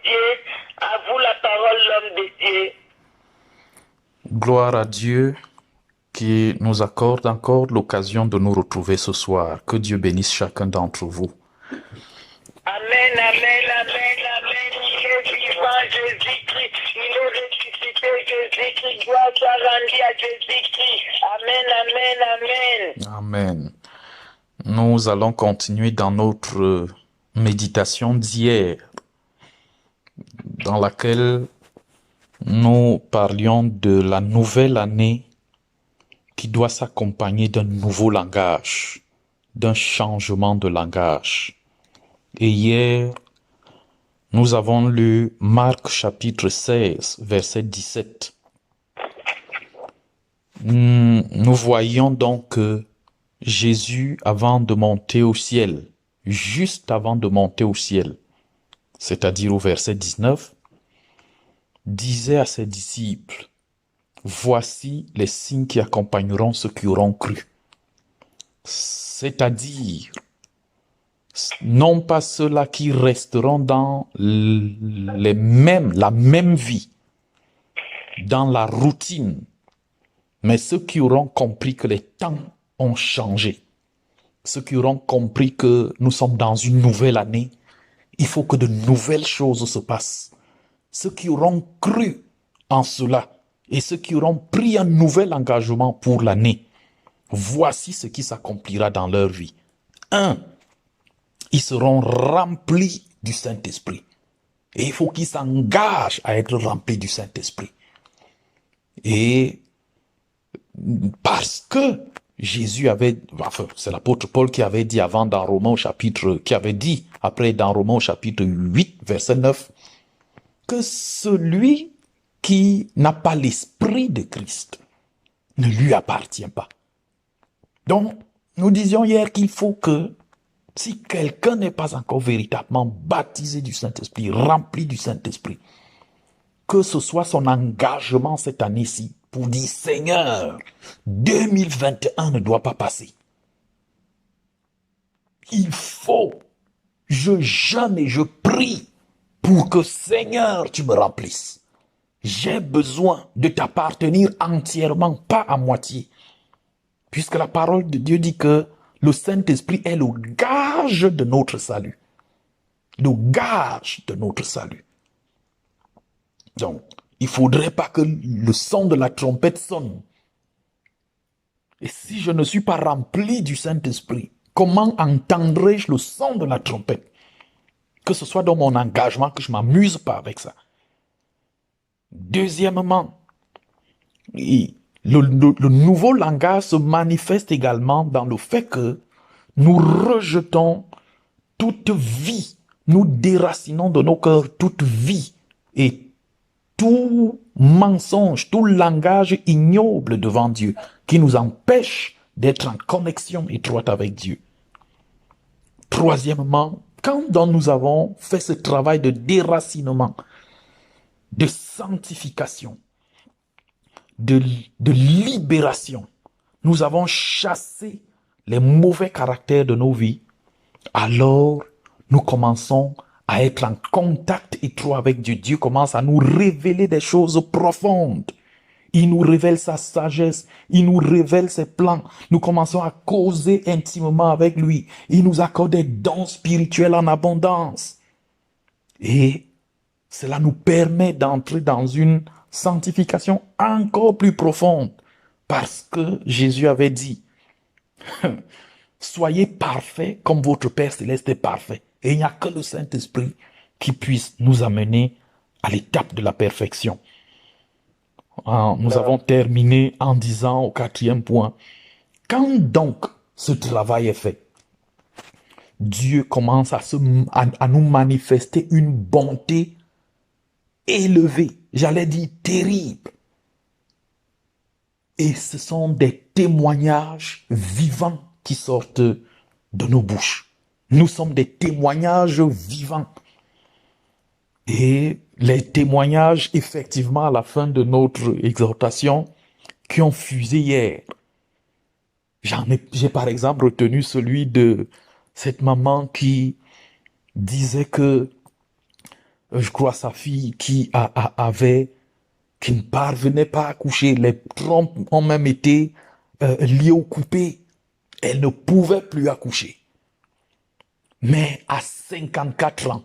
Dieu. À vous la parole, l'homme de Dieu. Gloire à Dieu qui nous accorde encore l'occasion de nous retrouver ce soir. Que Dieu bénisse chacun d'entre vous. Amen, amen, amen, amen. Il est vivant, Jésus-Christ. Il est ressuscité, Jésus-Christ. Gloire soit rendue à Jésus-Christ. Amen, amen, amen. Amen. Nous allons continuer dans notre méditation d'hier, dans laquelle nous parlions de la nouvelle année qui doit s'accompagner d'un nouveau langage, d'un changement de langage. Et hier, nous avons lu Marc chapitre 16, verset 17. Nous voyons donc que Jésus, avant de monter au ciel, juste avant de monter au ciel, c'est-à-dire au verset 19, disait à ses disciples, « Voici les signes qui accompagneront ceux qui auront cru. » C'est-à-dire, non pas ceux-là qui resteront dans la même vie, dans la routine, mais ceux qui auront compris que les temps ont changé, ceux qui auront compris que nous sommes dans une nouvelle année, il faut que de nouvelles choses se passent. Ceux qui auront cru en cela et ceux qui auront pris un nouvel engagement pour l'année, voici ce qui s'accomplira dans leur vie. 1. Ils seront remplis du Saint-Esprit. Et il faut qu'ils s'engagent à être remplis du Saint-Esprit. Et parce que Jésus avait, enfin, c'est l'apôtre Paul qui avait dit avant dans Romains au chapitre, qui avait dit après dans Romains au chapitre 8, verset 9, que celui qui n'a pas l'esprit de Christ ne lui appartient pas. Donc, nous disions hier qu'il faut que si quelqu'un n'est pas encore véritablement baptisé du Saint-Esprit, rempli du Saint-Esprit, que ce soit son engagement cette année-ci pour dire, Seigneur, 2021 ne doit pas passer. Il faut, je jeûne et je prie pour que, Seigneur, tu me remplisses. J'ai besoin de t'appartenir entièrement, pas à moitié. Puisque la parole de Dieu dit que le Saint-Esprit est le gage de notre salut. Le gage de notre salut. Donc, il ne faudrait pas que le son de la trompette sonne. Et si je ne suis pas rempli du Saint-Esprit, comment entendrai-je le son de la trompette? Que ce soit dans mon engagement, que je ne m'amuse pas avec ça. Deuxièmement, le nouveau langage se manifeste également dans le fait que nous rejetons toute vie, nous déracinons de nos cœurs toute vie et tout mensonge, tout langage ignoble devant Dieu qui nous empêche d'être en connexion étroite avec Dieu. Troisièmement, quand nous avons fait ce travail de déracinement, de sanctification, de libération, nous avons chassé les mauvais caractères de nos vies, alors nous commençons à être en contact étroit avec Dieu. Dieu commence à nous révéler des choses profondes. Il nous révèle sa sagesse, il nous révèle ses plans. Nous commençons à causer intimement avec lui. Il nous accorde des dons spirituels en abondance. Et cela nous permet d'entrer dans une sanctification encore plus profonde. Parce que Jésus avait dit, soyez parfaits comme votre Père Céleste est parfait. Et il n'y a que le Saint-Esprit qui puisse nous amener à l'étape de la perfection. Nous avons terminé en disant au 4e point, quand donc ce travail est fait, Dieu commence à nous manifester une bonté élevée, j'allais dire terrible. Et ce sont des témoignages vivants qui sortent de nos bouches. Nous sommes des témoignages vivants. Et les témoignages, effectivement, à la fin de notre exhortation, qui ont fusé hier. J'ai par exemple retenu celui de cette maman qui disait que je crois, sa fille qui ne parvenait pas à coucher. Les trompes ont même été liées au coupé. Elle ne pouvait plus accoucher. Mais à 54 ans,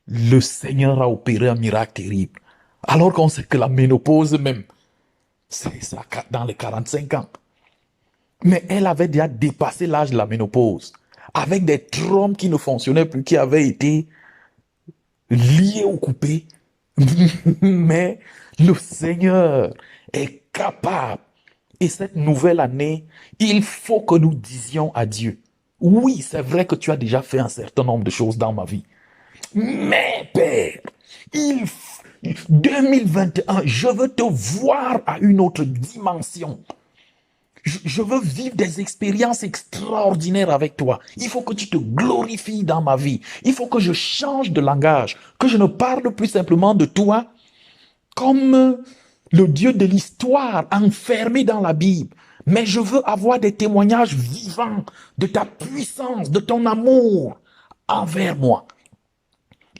le Seigneur a opéré un miracle terrible. Alors qu'on sait que la ménopause même, c'est ça, dans les 45 ans. Mais elle avait déjà dépassé l'âge de la ménopause, avec des trompes qui ne fonctionnaient plus, qui avaient été liées au coupé. Mais le Seigneur est capable. Et cette nouvelle année, il faut que nous disions à Dieu, oui, c'est vrai que tu as déjà fait un certain nombre de choses dans ma vie. Mais Père, 2021, je veux te voir à une autre dimension. Je veux vivre des expériences extraordinaires avec toi. Il faut que tu te glorifies dans ma vie. Il faut que je change de langage, que je ne parle plus simplement de toi comme le Dieu de l'histoire enfermé dans la Bible. Mais je veux avoir des témoignages vivants de ta puissance, de ton amour envers moi.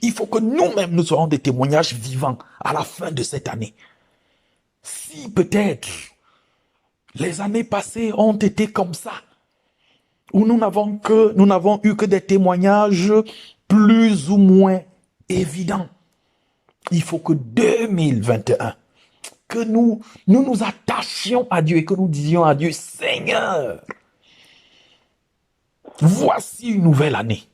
Il faut que nous-mêmes nous soyons des témoignages vivants à la fin de cette année. Si peut-être les années passées ont été comme ça, où nous n'avons eu que des témoignages plus ou moins évidents, il faut que 2021, que nous attachions à Dieu et que nous disions à Dieu, Seigneur, voici une nouvelle année.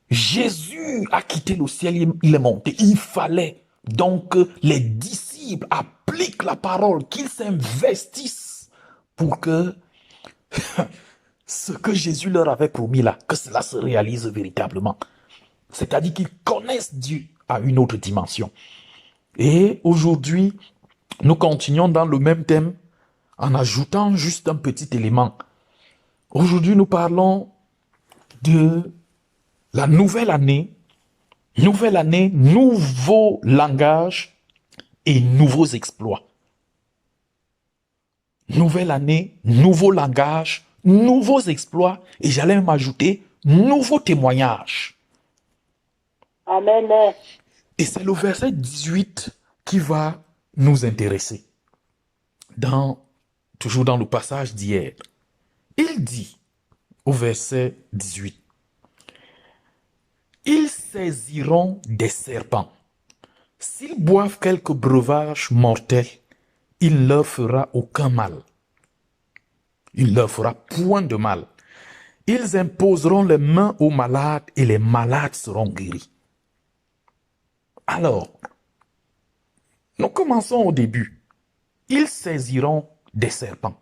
Jésus a quitté le ciel, il est monté. Il fallait donc que les disciples appliquent la parole, qu'ils s'investissent pour que ce que Jésus leur avait promis là, que cela se réalise véritablement. C'est-à-dire qu'ils connaissent Dieu à une autre dimension. Et aujourd'hui, nous continuons dans le même thème en ajoutant juste un petit élément. Aujourd'hui, nous parlons de la nouvelle année, nouveau langage et nouveaux exploits. Nouvelle année, nouveau langage, nouveaux exploits et j'allais même ajouter nouveaux témoignages. Amen. Et c'est le verset 18 qui va nous intéresser. Toujours dans le passage d'hier. Il dit au verset 18, ils saisiront des serpents. S'ils boivent quelques breuvages mortels, il ne leur fera aucun mal. Il ne leur fera point de mal. Ils imposeront les mains aux malades et les malades seront guéris. Alors, nous commençons au début. Ils saisiront des serpents.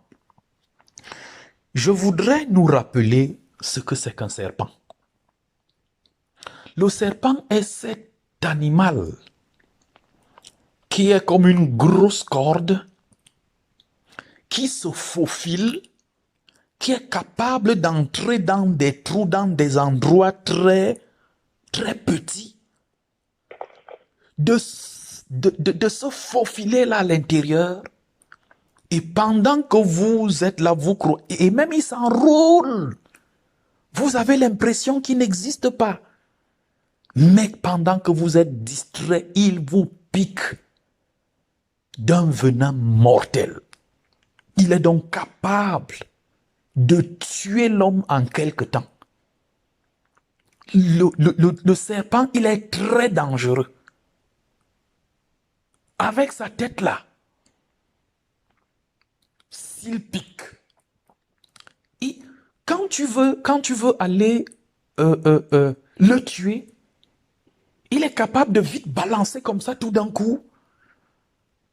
Je voudrais nous rappeler ce que c'est qu'un serpent. Le serpent est cet animal qui est comme une grosse corde, qui se faufile, qui est capable d'entrer dans des trous, dans des endroits très, très petits, de se faufiler là à l'intérieur. Et pendant que vous êtes là, vous croyez, et même il s'enroule. Vous avez l'impression qu'il n'existe pas. Mais pendant que vous êtes distrait, il vous pique d'un venin mortel. Il est donc capable de tuer l'homme en quelque temps. Le serpent, il est très dangereux. Avec sa tête là, s'il pique, et quand tu veux aller le tuer, il est capable de vite balancer comme ça tout d'un coup.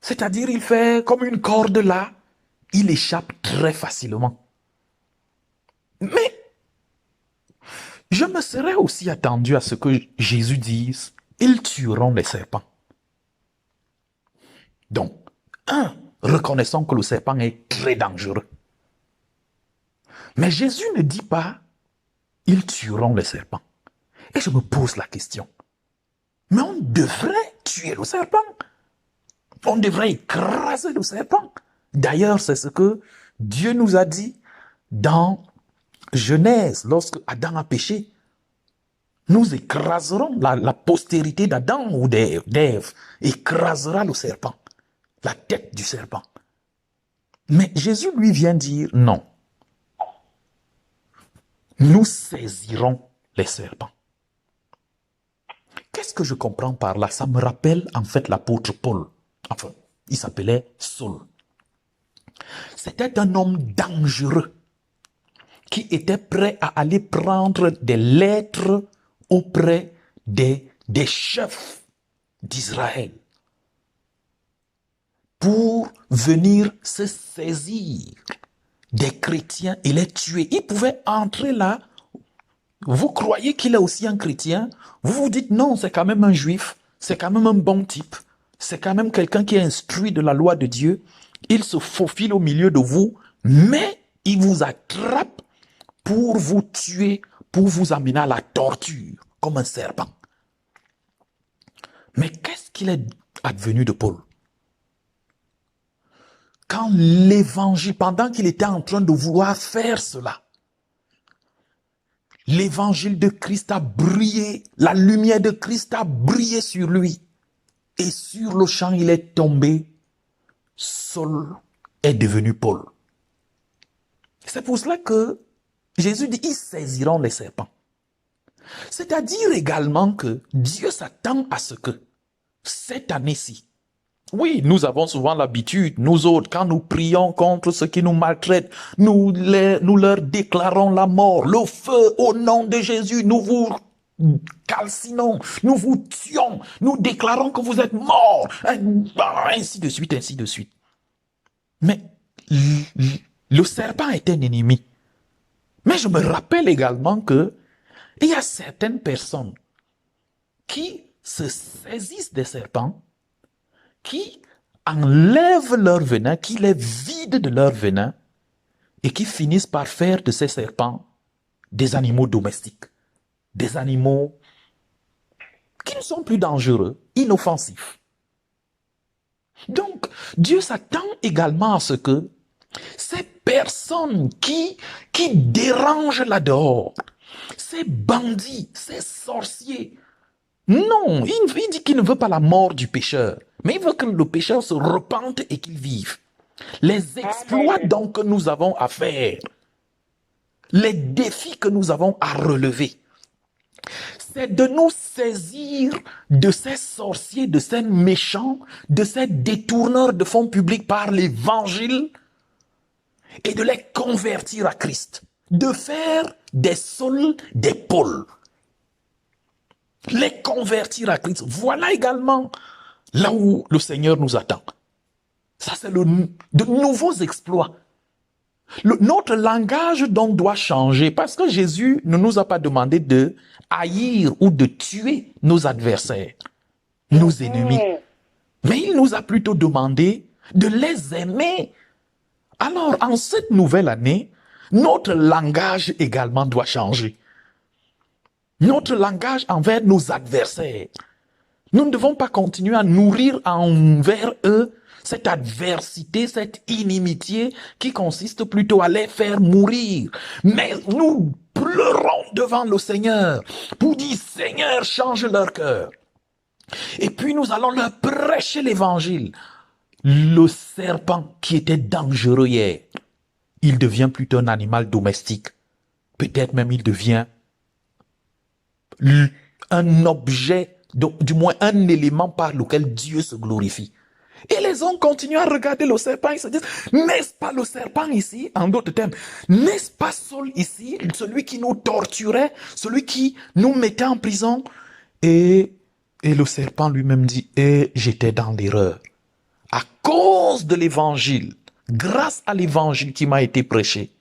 C'est-à-dire, il fait comme une corde là, il échappe très facilement. Mais je me serais aussi attendu à ce que Jésus dise, ils tueront les serpents. Donc, reconnaissons que le serpent est très dangereux. Mais Jésus ne dit pas, ils tueront les serpents. Et je me pose la question, mais on devrait tuer le serpent. On devrait écraser le serpent. D'ailleurs, c'est ce que Dieu nous a dit dans Genèse, lorsque Adam a péché. Nous écraserons la postérité d'Adam ou d'Ève, écrasera le serpent, la tête du serpent. Mais Jésus lui vient dire non. Nous saisirons les serpents. Qu'est-ce que je comprends par là? Ça me rappelle en fait l'apôtre Paul. Enfin, il s'appelait Saul. C'était un homme dangereux qui était prêt à aller prendre des lettres auprès des chefs d'Israël pour venir se saisir des chrétiens et les tuer. Il pouvait entrer là. Vous croyez qu'il est aussi un chrétien? Vous vous dites non, c'est quand même un juif, c'est quand même un bon type, c'est quand même quelqu'un qui est instruit de la loi de Dieu. Il se faufile au milieu de vous, mais il vous attrape pour vous tuer, pour vous amener à la torture, comme un serpent. Mais qu'est-ce qu'il est advenu de Paul? Quand l'évangile, pendant qu'il était en train de vouloir faire cela, l'évangile de Christ a brillé, la lumière de Christ a brillé sur lui. Et sur le champ, il est tombé. Saul est devenu Paul. C'est pour cela que Jésus dit, ils saisiront les serpents. C'est-à-dire également que Dieu s'attend à ce que cette année-ci, oui, nous avons souvent l'habitude, nous autres, quand nous prions contre ceux qui nous maltraitent, nous leur déclarons la mort, le feu au nom de Jésus, nous vous calcinons, nous vous tuons, nous déclarons que vous êtes morts, ainsi de suite, ainsi de suite. Mais le serpent est un ennemi. Mais je me rappelle également que il y a certaines personnes qui se saisissent des serpents, qui enlèvent leur venin, qui les vident de leur venin et qui finissent par faire de ces serpents des animaux domestiques, des animaux qui ne sont plus dangereux, inoffensifs. Donc, Dieu s'attend également à ce que ces personnes qui dérangent là-dehors, ces bandits, ces sorciers, non, il dit qu'il ne veut pas la mort du pécheur, mais il veut que le pécheur se repente et qu'il vive. Les exploits donc que nous avons à faire, les défis que nous avons à relever, c'est de nous saisir de ces sorciers, de ces méchants, de ces détourneurs de fonds publics par l'évangile et de les convertir à Christ, de faire des Sauls, des Pauls, les convertir à Christ. Voilà également là où le Seigneur nous attend. Ça, c'est de nouveaux exploits. Notre langage donc doit changer parce que Jésus ne nous a pas demandé de haïr ou de tuer nos adversaires, nos ennemis. Mais il nous a plutôt demandé de les aimer. Alors, en cette nouvelle année, notre langage également doit changer. Notre langage envers nos adversaires. Nous ne devons pas continuer à nourrir envers eux cette adversité, cette inimitié qui consiste plutôt à les faire mourir. Mais nous pleurons devant le Seigneur pour dire, Seigneur, change leur cœur. Et puis nous allons leur prêcher l'évangile. Le serpent qui était dangereux hier, il devient plutôt un animal domestique. Peut-être même il devient un objet, du moins un élément par lequel Dieu se glorifie. Et les hommes continuent à regarder le serpent et se disent, n'est-ce pas le serpent ici, en d'autres termes, n'est-ce pas Saul ici, celui qui nous torturait, celui qui nous mettait en prison? Et le serpent lui-même dit, et j'étais dans l'erreur. À cause de l'évangile, grâce à l'évangile qui m'a été prêché,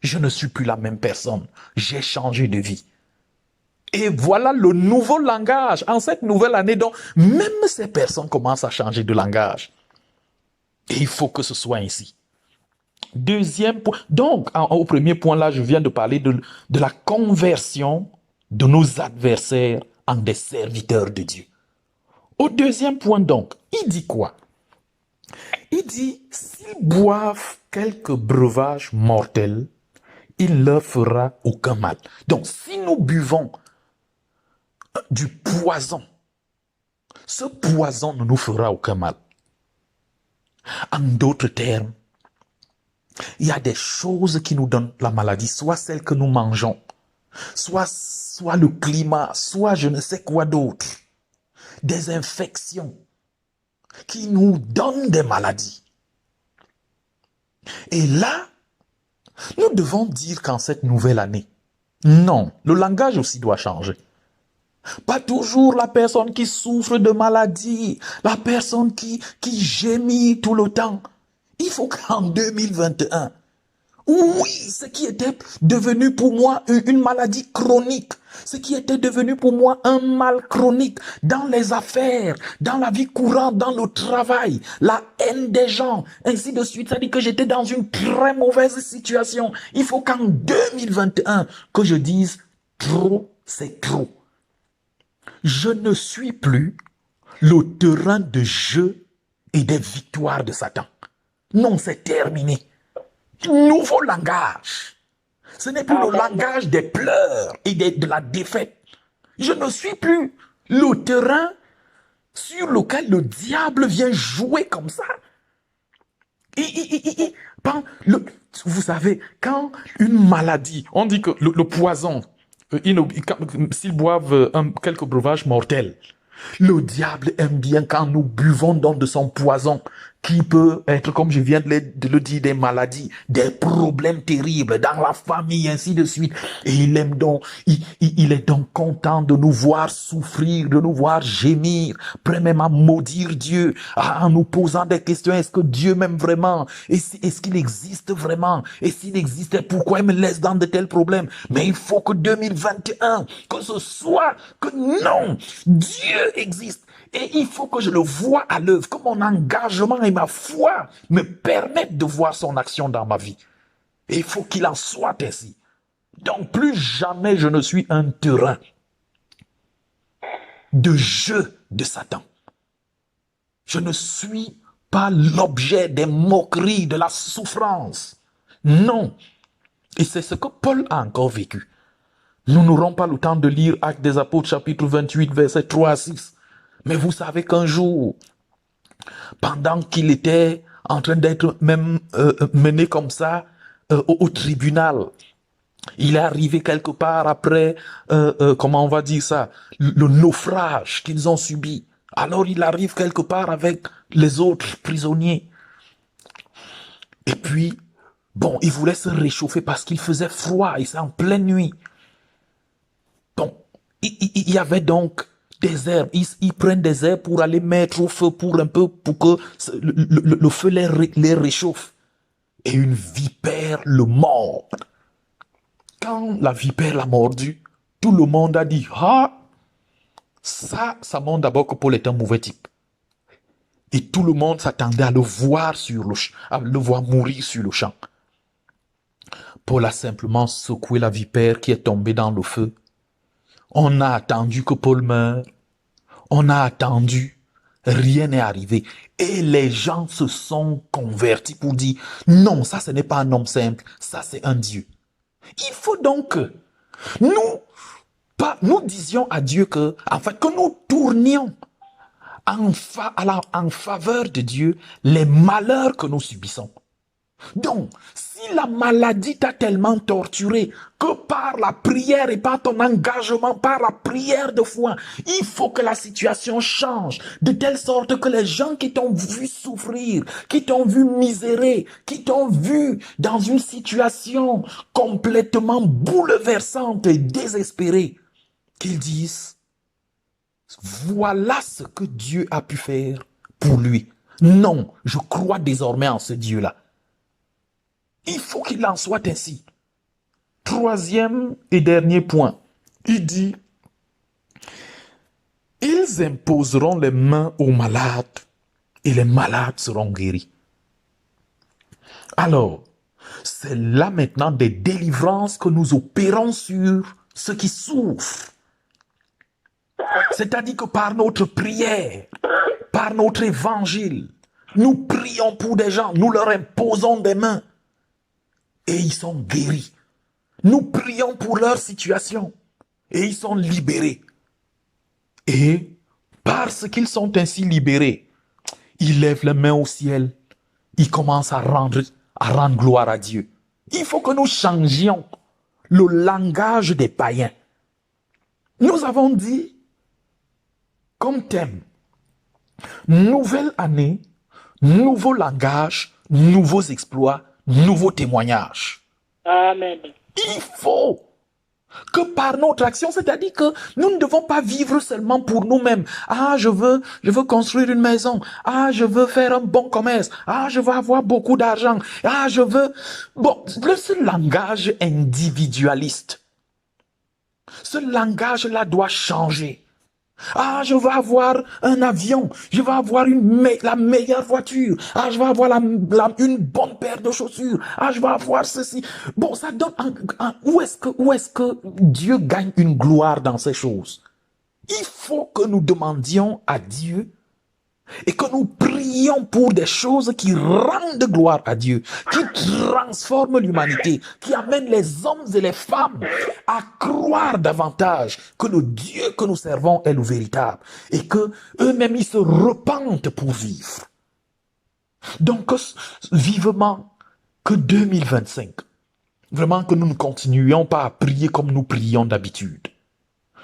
je ne suis plus la même personne. J'ai changé de vie. Et voilà le nouveau langage. En cette nouvelle année, donc, même ces personnes commencent à changer de langage. Et il faut que ce soit ainsi. Deuxième point. Donc, au premier point là, je viens de parler de la conversion de nos adversaires en des serviteurs de Dieu. Au deuxième point donc, il dit quoi? Il dit, s'ils boivent quelques breuvages mortels, il ne leur fera aucun mal. Donc, si nous buvons du poison. Ce poison ne nous fera aucun mal. En d'autres termes, il y a des choses qui nous donnent la maladie, soit celles que nous mangeons, soit le climat, soit je ne sais quoi d'autre. Des infections qui nous donnent des maladies. Et là, nous devons dire qu'en cette nouvelle année, non, le langage aussi doit changer. Pas toujours la personne qui souffre de maladie, la personne qui gémit tout le temps. Il faut qu'en 2021, oui, ce qui était devenu pour moi une maladie chronique, ce qui était devenu pour moi un mal chronique dans les affaires, dans la vie courante, dans le travail, la haine des gens, ainsi de suite. Ça dit que j'étais dans une très mauvaise situation. Il faut qu'en 2021, que je dise trop, c'est trop. Je ne suis plus le terrain de jeu et des victoires de Satan. Non, c'est terminé. Nouveau langage. Ce n'est plus le langage des pleurs et de la défaite. Je ne suis plus le terrain sur lequel le diable vient jouer comme ça. Vous savez, quand une maladie, on dit que le poison, s'ils boivent quelques breuvages mortels, le diable aime bien quand nous buvons donc de son poison, qui peut être, comme je viens de le dire, des maladies, des problèmes terribles dans la famille, ainsi de suite. Et il aime donc, il est donc content de nous voir souffrir, de nous voir gémir, prêt même à maudire Dieu, en nous posant des questions. Est-ce que Dieu m'aime vraiment? Est-ce qu'il existe vraiment? Et s'il existait, pourquoi il me laisse dans de tels problèmes? Mais il faut que 2021, que ce soit que non, Dieu existe. Et il faut que je le voie à l'œuvre, que mon engagement et ma foi me permettent de voir son action dans ma vie. Et il faut qu'il en soit ainsi. Donc plus jamais je ne suis un terrain de jeu de Satan. Je ne suis pas l'objet des moqueries, de la souffrance. Non. Et c'est ce que Paul a encore vécu. Nous n'aurons pas le temps de lire Actes des Apôtres, chapitre 28, versets 3 à 6. Mais vous savez qu'un jour, pendant qu'il était en train d'être même mené comme ça au tribunal, il est arrivé quelque part après, comment on va dire ça, le naufrage qu'ils ont subi. Alors il arrive quelque part avec les autres prisonniers. Et puis, bon, il voulait se réchauffer parce qu'il faisait froid et c'est en pleine nuit. Bon, il y avait donc des herbes, ils prennent des herbes pour aller mettre au feu pour que le feu les réchauffe. Et une vipère le mord. Quand la vipère l'a mordu, tout le monde a dit, ah, ça montre d'abord que Paul est un mauvais type. Et tout le monde s'attendait à le voir mourir sur le champ. Paul a simplement secoué la vipère qui est tombée dans le feu. On a attendu que Paul meure. On a attendu. Rien n'est arrivé. Et les gens se sont convertis pour dire, non, ça ce n'est pas un homme simple, ça c'est un Dieu. Il faut donc que nous disions à Dieu que nous tournions en faveur de Dieu les malheurs que nous subissons. Donc, si la maladie t'a tellement torturé que par la prière et par ton engagement, par la prière de foi, il faut que la situation change de telle sorte que les gens qui t'ont vu souffrir, qui t'ont vu misérer, qui t'ont vu dans une situation complètement bouleversante et désespérée, qu'ils disent, voilà ce que Dieu a pu faire pour lui. Non, je crois désormais en ce Dieu-là. Il faut qu'il en soit ainsi. Troisième et dernier point. Il dit, ils imposeront les mains aux malades et les malades seront guéris. Alors, c'est là maintenant des délivrances que nous opérons sur ceux qui souffrent. C'est-à-dire que par notre prière, par notre évangile, nous prions pour des gens, nous leur imposons des mains. Et ils sont guéris. Nous prions pour leur situation. Et ils sont libérés. Et parce qu'ils sont ainsi libérés, ils lèvent les mains au ciel. Ils commencent à rendre gloire à Dieu. Il faut que nous changions le langage des païens. Nous avons dit, comme thème, nouvelle année, nouveau langage, nouveaux exploits, nouveaux témoignages. Amen. Il faut que par notre action, c'est-à-dire que nous ne devons pas vivre seulement pour nous-mêmes. Ah, je veux construire une maison. Ah, je veux faire un bon commerce. Ah, je veux avoir beaucoup d'argent. Ah, je veux... Bon, ce langage individualiste, ce langage-là doit changer. Ah, je veux avoir un avion, je veux avoir la meilleure voiture, ah, je veux avoir une bonne paire de chaussures, ah, je veux avoir ceci. Bon, ça donne où est-ce que Dieu gagne une gloire dans ces choses? Il faut que nous demandions à Dieu et que nous prions pour des choses qui rendent gloire à Dieu, qui transforment l'humanité, qui amènent les hommes et les femmes à croire davantage que le Dieu que nous servons est le véritable et que eux-mêmes ils se repentent pour vivre. Donc, vivement que 2025, vraiment que nous ne continuions pas à prier comme nous prions d'habitude,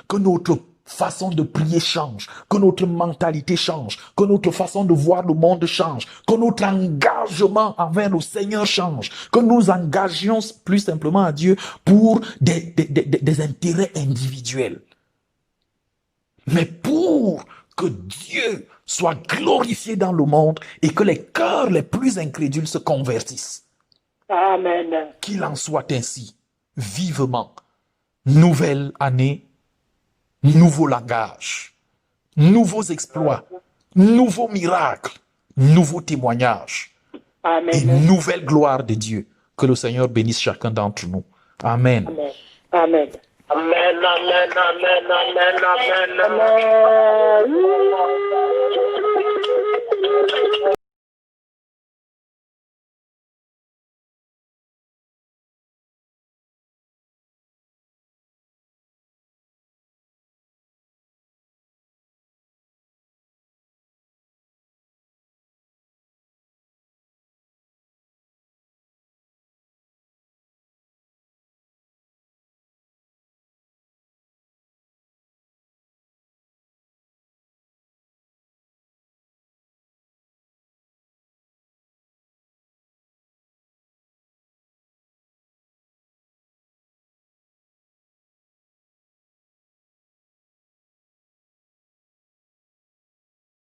que notre façon de prier change, que notre mentalité change, que notre façon de voir le monde change, que notre engagement envers le Seigneur change, que nous engagions plus simplement à Dieu pour des intérêts individuels. Mais pour que Dieu soit glorifié dans le monde et que les cœurs les plus incrédules se convertissent. Amen. Qu'il en soit ainsi, vivement. Nouvelle année, nouveau langage, nouveaux exploits, nouveaux miracles, nouveaux témoignages Amen. et nouvelle gloire de Dieu. Que le Seigneur bénisse chacun d'entre nous. Amen. Amen. Amen. Amen. Amen. Amen. Amen. Amen. Amen.